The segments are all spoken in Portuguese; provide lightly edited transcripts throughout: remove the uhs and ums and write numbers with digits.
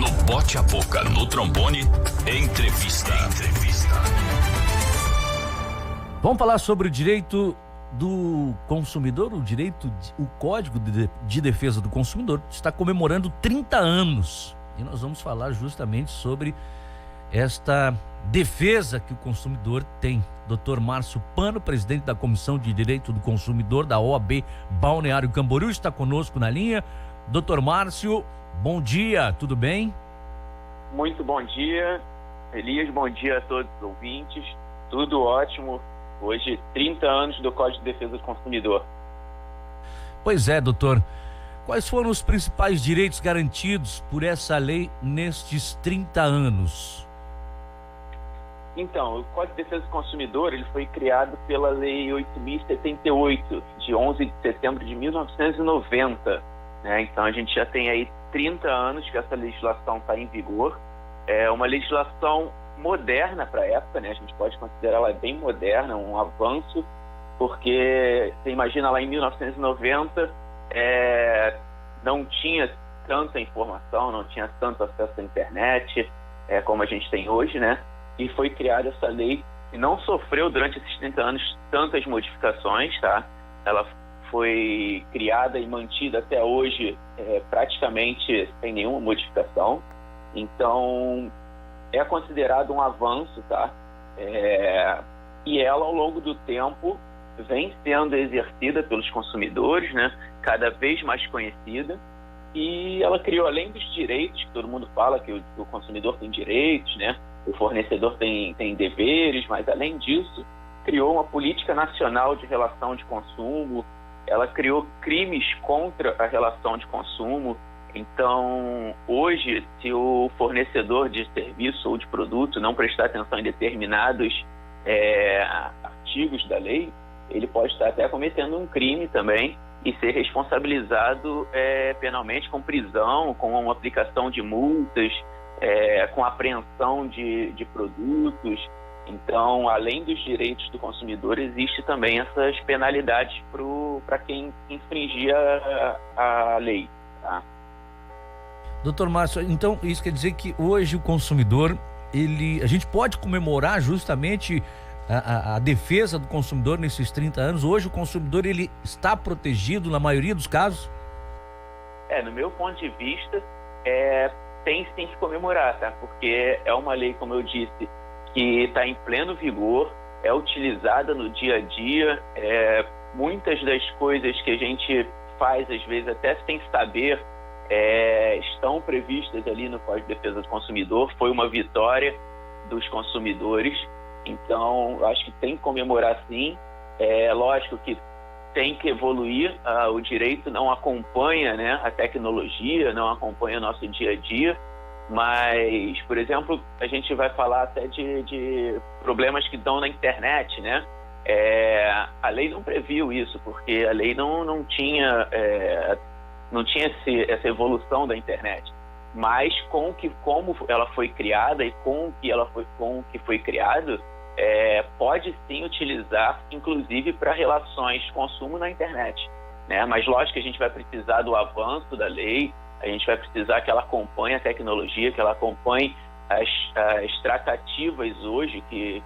No Bote a Boca, no trombone, entrevista. Vamos falar sobre o direito do consumidor, o Código de Defesa do Consumidor está comemorando 30 anos. E nós vamos falar justamente sobre esta defesa que o consumidor tem. Dr. Márcio Pano, presidente da Comissão de Direito do Consumidor da OAB Balneário Camboriú, está conosco na linha. Dr. Márcio, bom dia, tudo bem? Muito bom dia, Elias, bom dia a todos os ouvintes, tudo ótimo. Hoje, 30 anos do Código de Defesa do Consumidor. Pois é, doutor. Quais foram os principais direitos garantidos por essa lei nestes 30 anos? Então, o Código de Defesa do Consumidor ele foi criado pela Lei 8.078, de 11 de setembro de 1990. Né? Então, a gente já tem aí 30 anos que essa legislação está em vigor. É uma legislação moderna para a época, né? A gente pode considerar ela bem moderna, um avanço, porque você imagina lá em 1990 não tinha tanta informação, não tinha tanto acesso à internet como a gente tem hoje, né? E foi criada essa lei e não sofreu durante esses 30 anos tantas modificações, tá? Ela foi criada e mantida até hoje praticamente sem nenhuma modificação. Então, é considerado um avanço, tá? E ela, ao longo do tempo, vem sendo exercida pelos consumidores, né? Cada vez mais conhecida. E ela criou, além dos direitos, que todo mundo fala que o consumidor tem direitos, né? O fornecedor tem deveres, mas, além disso, criou uma política nacional de relação de consumo. Ela criou crimes contra a relação de consumo. Então, hoje, se o fornecedor de serviço ou de produto não prestar atenção em determinados artigos da lei, ele pode estar até cometendo um crime também e ser responsabilizado penalmente com prisão, com a aplicação de multas, com apreensão de produtos. Então, além dos direitos do consumidor, existe também essas penalidades para quem infringir a lei, tá? Doutor Márcio, então isso quer dizer que hoje o consumidor, a gente pode comemorar justamente a defesa do consumidor nesses 30 anos? Hoje o consumidor ele está protegido na maioria dos casos? No meu ponto de vista, tem sim que comemorar, tá? Porque é uma lei, como eu disse, que está em pleno vigor, é utilizada no dia a dia. Muitas das coisas que a gente faz, às vezes até sem saber, estão previstas ali no Código de Defesa do Consumidor. Foi uma vitória dos consumidores, então acho que tem que comemorar sim. Lógico que tem que evoluir, o direito não acompanha, né, a tecnologia, não acompanha o nosso dia a dia, mas, por exemplo, a gente vai falar até de problemas que dão na internet, né? A lei não previu isso, porque a lei não tinha essa evolução da internet, mas como ela foi criada e com o que foi criado, pode sim utilizar, inclusive para relações de consumo na internet, né? Mas lógico que a gente vai precisar do avanço da lei, a gente vai precisar que ela acompanhe a tecnologia, que ela acompanhe as tratativas hoje que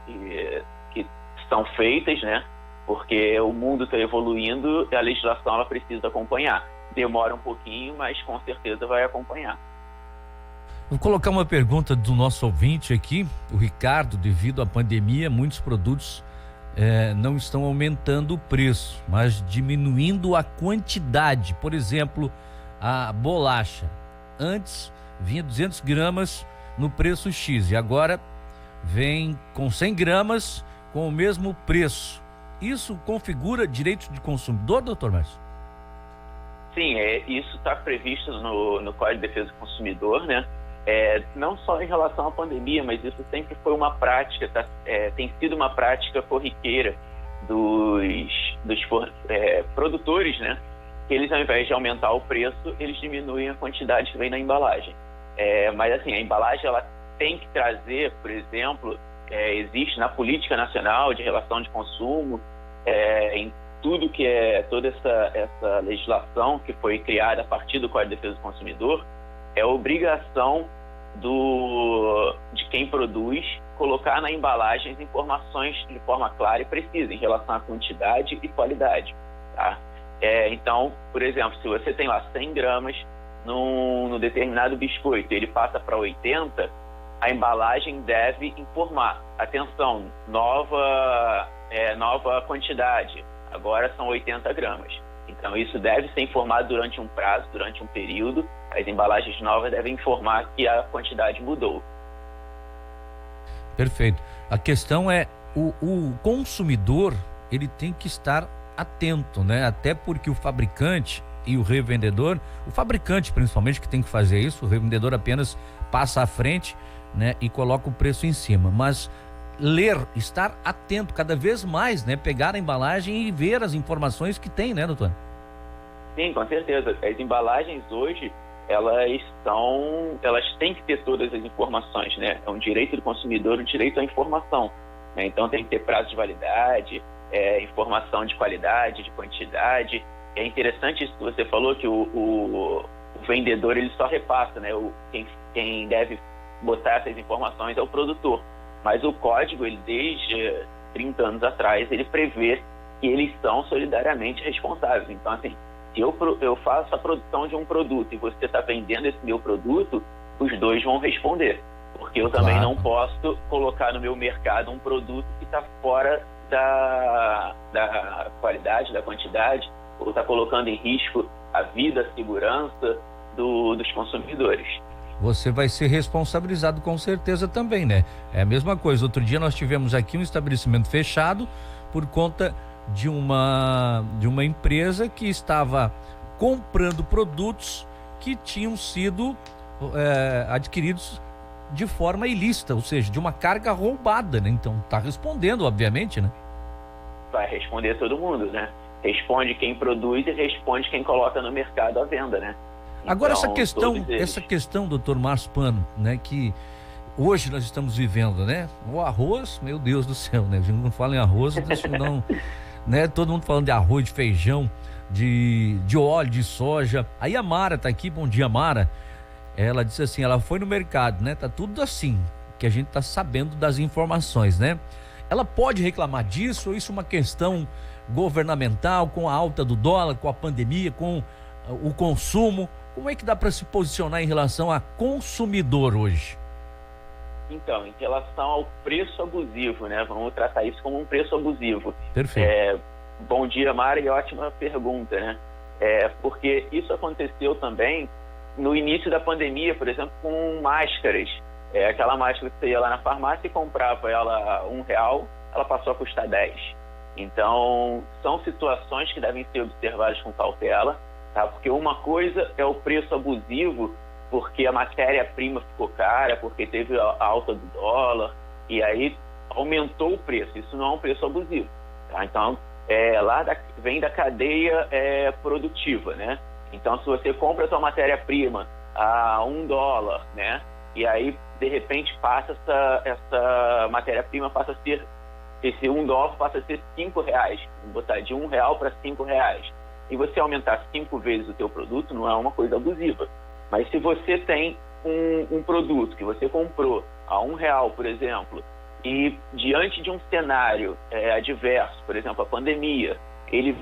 são feitas, né? Porque o mundo está evoluindo e a legislação ela precisa acompanhar. Demora um pouquinho, mas com certeza vai acompanhar. Vou colocar uma pergunta do nosso ouvinte aqui, o Ricardo. Devido à pandemia, muitos produtos não estão aumentando o preço, mas diminuindo a quantidade. Por exemplo, a bolacha. Antes vinha 200 gramas no preço X e agora vem com 100 gramas com o mesmo preço. Isso configura direito de consumidor, doutor Márcio? Sim, isso está previsto no Código de Defesa do Consumidor, né? Não só em relação à pandemia, mas isso sempre foi uma prática, tem sido uma prática corriqueira dos produtores, né? Que eles, ao invés de aumentar o preço, eles diminuem a quantidade que vem na embalagem. Mas assim, a embalagem ela tem que trazer, por exemplo, existe na Política Nacional de Relação de Consumo, em tudo que toda essa legislação que foi criada a partir do Código de Defesa do Consumidor, é obrigação de quem produz colocar na embalagem as informações de forma clara e precisa em relação à quantidade e qualidade, tá? Então, por exemplo, se você tem lá 100 gramas no determinado biscoito, ele passa para 80, a embalagem deve informar: atenção, nova quantidade, agora são 80 gramas. Então, isso deve ser informado durante um prazo, durante um período. As embalagens novas devem informar que a quantidade mudou. Perfeito. A questão é, o consumidor, ele tem que estar atento, né? Até porque o fabricante e o revendedor, o fabricante principalmente que tem que fazer isso, o revendedor apenas passa à frente, né? E coloca o preço em cima. Mas estar atento cada vez mais, né? Pegar a embalagem e ver as informações que tem, né, doutor? Sim, com certeza. As embalagens hoje, elas têm que ter todas as informações, né? É um direito do consumidor, um direito à informação, né? Então tem que ter prazo de validade, informação de qualidade, de quantidade. É interessante isso que você falou, que o vendedor, ele só repassa, né? Quem deve botar essas informações é o produtor. Mas o código, ele desde 30 anos atrás, ele prevê que eles são solidariamente responsáveis. Então, assim, se eu faço a produção de um produto e você está vendendo esse meu produto, os dois vão responder. Porque eu também não posso colocar no meu mercado um produto que está fora da qualidade, da quantidade, ou está colocando em risco a vida, a segurança dos consumidores. Você vai ser responsabilizado com certeza também, né? É a mesma coisa. Outro dia nós tivemos aqui um estabelecimento fechado por conta de uma empresa que estava comprando produtos que tinham sido adquiridos de forma ilícita, ou seja, de uma carga roubada, né? Então está respondendo, obviamente, né? Vai responder todo mundo, né? Responde quem produz e responde quem coloca no mercado à venda, né? Agora, então, essa questão, doutor Márcio Pano, né, que hoje nós estamos vivendo, né? O arroz, meu Deus do céu, né? A gente não fala em arroz, não, né? Todo mundo falando de arroz, de feijão, de óleo, de soja. Aí a Mara tá aqui, bom dia, Mara. Ela disse assim, ela foi no mercado, né? Tá tudo assim, que a gente tá sabendo das informações, né? Ela pode reclamar disso, ou isso é uma questão governamental, com a alta do dólar, com a pandemia, com o consumo? Como é que dá para se posicionar em relação a consumidor hoje? Então, em relação ao preço abusivo, né? Vamos tratar isso como um preço abusivo. Perfeito. Bom dia, Mara, e ótima pergunta, né? Porque isso aconteceu também no início da pandemia, por exemplo, com máscaras. Aquela máscara que você ia lá na farmácia e comprava ela a R$1, ela passou a custar 10. Então, são situações que devem ser observadas com cautela, tá? Porque uma coisa é o preço abusivo, porque a matéria-prima ficou cara, porque teve a alta do dólar, e aí aumentou o preço. Isso não é um preço abusivo, tá? Então, vem da cadeia produtiva, né? Então, se você compra a sua matéria-prima a $1, né? E aí, de repente, passa essa matéria-prima passa a ser, esse $1 passa a ser R$5. Vou botar de R$1 para R$5. E você aumentar 5 vezes o teu produto não é uma coisa abusiva. Mas se você tem um produto que você comprou a R$1, por exemplo, e diante de um cenário adverso, por exemplo, a pandemia,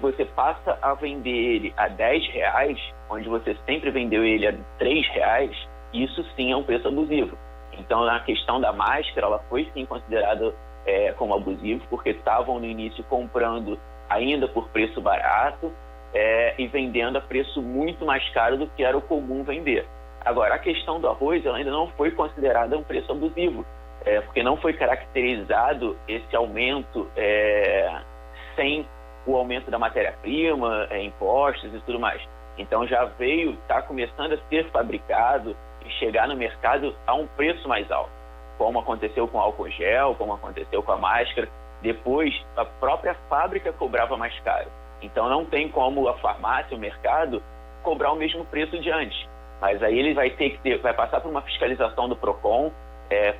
você passa a vender ele a R$10, onde você sempre vendeu ele a R$3, isso sim é um preço abusivo. Então, na questão da máscara, ela foi sim considerada como abusivo, porque estavam no início comprando ainda por preço barato e vendendo a preço muito mais caro do que era o comum vender. Agora, a questão do arroz, ela ainda não foi considerada um preço abusivo, porque não foi caracterizado esse aumento sem o aumento da matéria-prima, impostos e tudo mais. Então já está começando a ser fabricado e chegar no mercado a um preço mais alto, como aconteceu com o álcool gel, como aconteceu com a máscara. Depois, a própria fábrica cobrava mais caro. Então não tem como a farmácia, o mercado, cobrar o mesmo preço de antes. Mas aí ele vai passar por uma fiscalização do PROCON,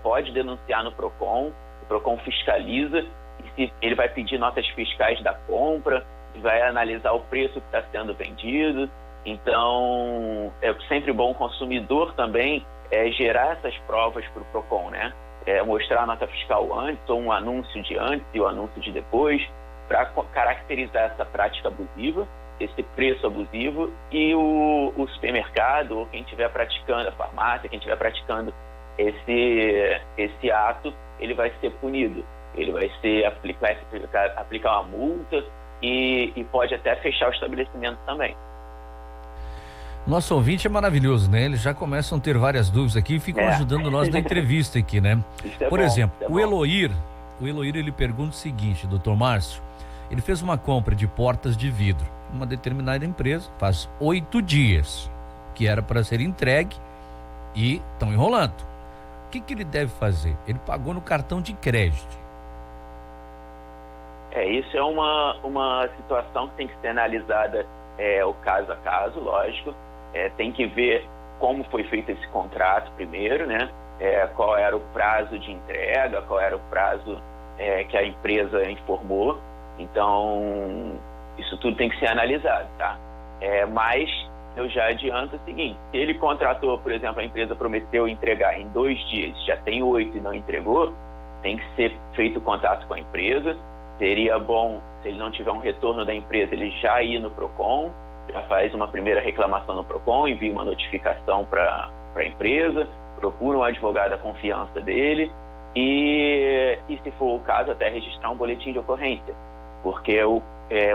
pode denunciar no PROCON, o PROCON fiscaliza, e ele vai pedir notas fiscais da compra, vai analisar o preço que está sendo vendido. Então, é sempre bom o consumidor também gerar essas provas para o PROCON, né? Mostrar a nota fiscal antes, ou um anúncio de antes e o anúncio de depois, para caracterizar essa prática abusiva, esse preço abusivo, e o supermercado, ou quem estiver praticando, a farmácia, quem estiver praticando esse ato, ele vai ser punido. Ele vai aplicar uma multa e pode até fechar o estabelecimento também. Nosso ouvinte é maravilhoso, né? Eles já começam a ter várias dúvidas aqui e ficam ajudando nós na entrevista aqui, né? Por exemplo, o Eloir, ele pergunta o seguinte, doutor Márcio, ele fez uma compra de portas de vidro, uma determinada empresa, faz 8 dias, que era para ser entregue e estão enrolando. O que ele deve fazer? Ele pagou no cartão de crédito. Isso é uma situação que tem que ser analisada o caso a caso, lógico. Tem que ver como foi feito esse contrato primeiro, né? Qual era o prazo de entrega, qual era o prazo que a empresa informou. Então, isso tudo tem que ser analisado, tá? Mas eu já adianto o seguinte: se ele contratou, por exemplo, a empresa prometeu entregar em 2 dias, já tem 8 e não entregou, tem que ser feito contato com a empresa. Seria bom, se ele não tiver um retorno da empresa, ele já ir no PROCON, já faz uma primeira reclamação no PROCON, envia uma notificação para a empresa, procura um advogado da confiança dele e, se for o caso, até registrar um boletim de ocorrência, porque o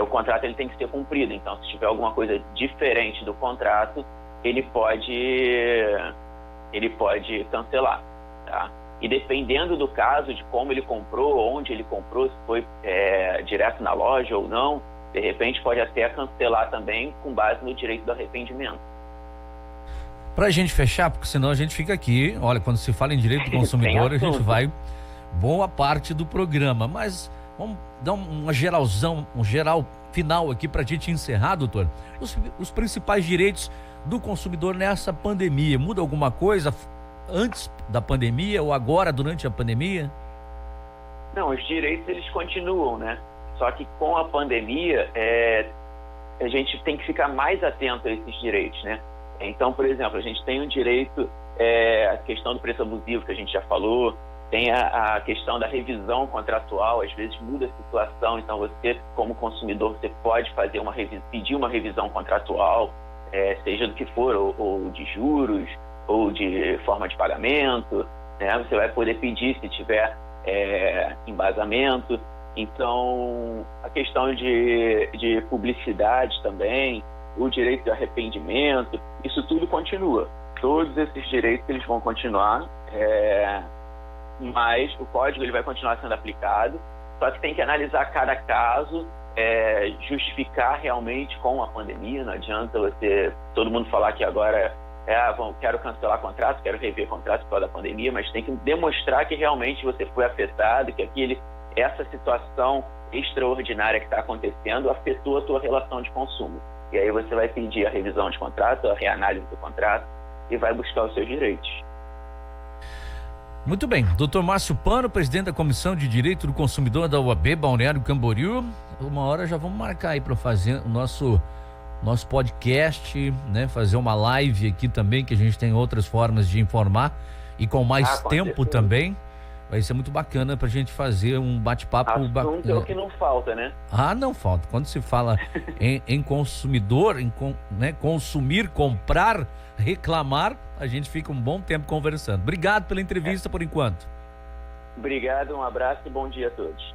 contrato ele tem que ser cumprido. Então, se tiver alguma coisa diferente do contrato, ele pode cancelar, tá? E dependendo do caso, de como ele comprou, onde ele comprou, se foi direto na loja ou não, de repente pode até cancelar também com base no direito do arrependimento. Pra gente fechar, porque senão a gente fica aqui, olha, quando se fala em direito do consumidor, a gente vai boa parte do programa, mas vamos dar uma geralzão, um geral final aqui pra gente encerrar, doutor. Os principais direitos do consumidor nessa pandemia, muda alguma coisa antes da pandemia ou agora durante a pandemia? Não, os direitos eles continuam, né? Só que com a pandemia a gente tem que ficar mais atento a esses direitos, né? Então, por exemplo, a gente tem um direito, a questão do preço abusivo que a gente já falou, tem a questão da revisão contratual, às vezes muda a situação, então você, como consumidor, você pode fazer pedir uma revisão contratual, seja do que for, ou de juros, ou de forma de pagamento, né? Você vai poder pedir se tiver embasamento. Então, a questão de publicidade também, o direito de arrependimento, isso tudo continua. Todos esses direitos eles vão continuar, mas o código ele vai continuar sendo aplicado, só que tem que analisar cada caso, justificar realmente com a pandemia. Não adianta todo mundo falar que agora quero cancelar contrato, quero rever contrato por causa da pandemia, mas tem que demonstrar que realmente você foi afetado, que essa situação extraordinária que está acontecendo afetou a tua relação de consumo. E aí você vai pedir a revisão de contrato, a reanálise do contrato e vai buscar os seus direitos. Muito bem, Dr. Márcio Pano, presidente da Comissão de Direito do Consumidor da UAB Balneário Camboriú. Uma hora já vamos marcar aí para fazer o nosso podcast, né? Fazer uma live aqui também, que a gente tem outras formas de informar e com mais tempo também. Vai ser muito bacana pra gente fazer um bate-papo. Assunto é o que não falta, né? Não falta. Quando se fala em consumidor, consumir, comprar, reclamar, a gente fica um bom tempo conversando. Obrigado pela entrevista por enquanto. Obrigado, um abraço e bom dia a todos.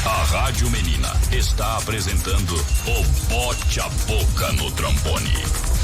A Rádio Menina está apresentando o Bote a Boca no Trombone.